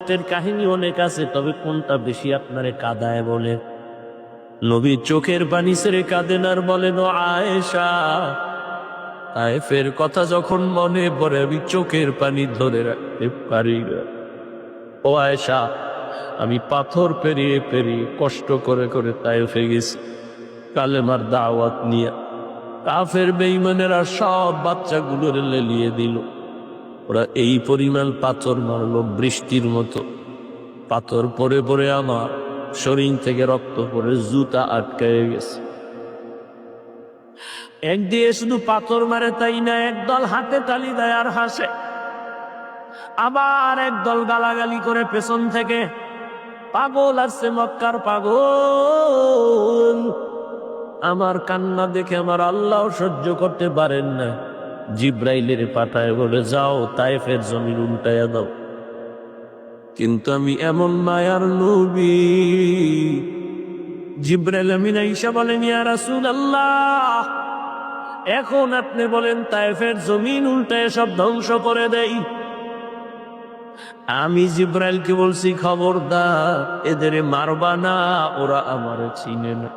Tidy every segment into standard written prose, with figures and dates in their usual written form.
কষ্টের কাহিনী অনেক আছে, তবে কোনটা বেশি আপনারে কাঁদায় বলে? নবী চোখের পানি ছেড়ে কাঁদেন আর বলেন, ও আয়েশা, তায়েফের কথা যখন মনে পড়ে আমি চোখের পানি ধরে রাখতে পারি না। ও আয়েশা, আমি পাথর পেরিয়ে পেরিয়ে কষ্ট করে করে তায়েফে গেছি কালেমার দাওয়াত নিয়ে। কাফের বেঈমানেরা সব বাচ্চাগুলোর লেলিয়ে দিল। ওরা এই পরিমাণ পাথর মারলো বৃষ্টির মতো। পাথর পরে পরে আমার শরীর থেকে রক্ত পড়ে জুতা আটকায় গেছে। একদিকে শুধু পাথর মারে তাই না, একদল হাতে তালি দেয় আর হাসে, আবার একদল গালাগালি করে পেছন থেকে। পাগল আসছে, মক্কার পাগল। আমার কান্না দেখে আমার আল্লাহ সহ্য করতে পারেন না, জিব্রাইলের পাঠায় বলে, যাও তায়েফের জমিন উল্টাইয়া দাও। কিন্তু আমি এমন মায়ার নবী, জিব্রাইল আমিন আইসা বলেন, ইয়া রাসূলুল্লাহ, এখন আপনি বলেন তায়েফের জমিন উল্টায় সব ধ্বংস করে দেই। আমি জিব্রাইলকে বলছি, খবরদার এদের মারবা না, ওরা আমার চিনে না।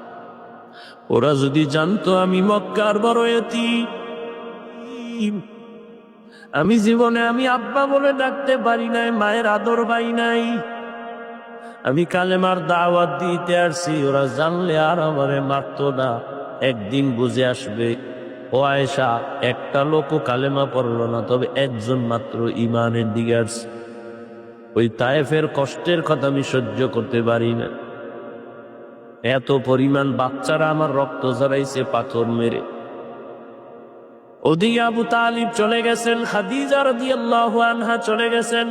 ওরা যদি জানতো আমি মক্কার বড় এতিম, আমি জীবনে আমি আব্বা বলে ডাকতে পারি নাই, মায়ের আদর পাই নাই, আমি কালেমার দাওয়াত দিতে আসছি, ওরা জানলে আর আমারে মারতো না। একদিন বুঝে আসবে। ও আয়েশা, একটা লোকও কালেমা পড়লো না, তবে একজন মাত্র ঈমানের দিকে আসছে। ওই তায়েফের কষ্টের কথা আমি সহ্য করতে পারি না। এত পরিমাণ বাচ্চারা আমার রক্ত ঝরাইছে পাথর মেরে। ওদিকে আবু তালিব চলে গেছেন, খাদিজা রাদিয়াল্লাহু আনহা চলে গেছেন।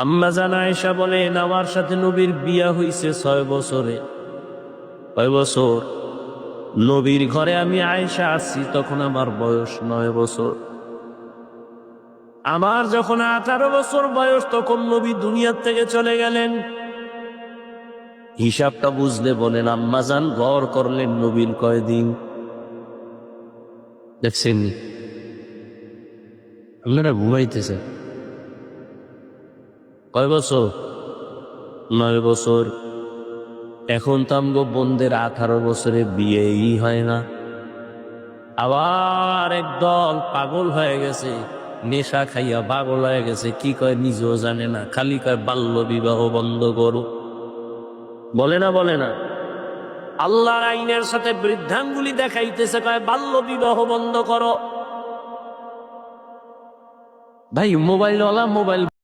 আম্মা জান আয়েশা বলেন, আমার সাথে নবীর বিয়া হইছে 6 বছরে। 6 বছর নবীর ঘরে আমি আয়েশা আসছি, তখন আমার বয়স 9 বছর। আমার যখন 18 বছর বয়স, তখন নবী দুনিয়ার থেকে চলে গেলেন। হিসাবটা বুঝলে বলেন, আম্মা জান গড় করলেন নবীর কয়দিন? দেখছেন আপনারা ঘুমাইতেছেন। কয় বছর? 9 বছর। এখন তো আমগো বোনদের 18 বছরে বিয়েই হয় না। আবার একদল পাগল হয়ে গেছে, নেশা খাইয়া পাগল হয়ে গেছে, কি কয় নিজেও জানে না, খালি কয় বাল্য বিবাহ বন্ধ করো। বলে না বলে না? আল্লাহর আইনের সাথে বৃদ্ধাঙ্গুলি দেখাইতেছে, কয় বাল্য বিবাহ বন্ধ করো। ভাই মোবাইলওয়ালা মোবাইল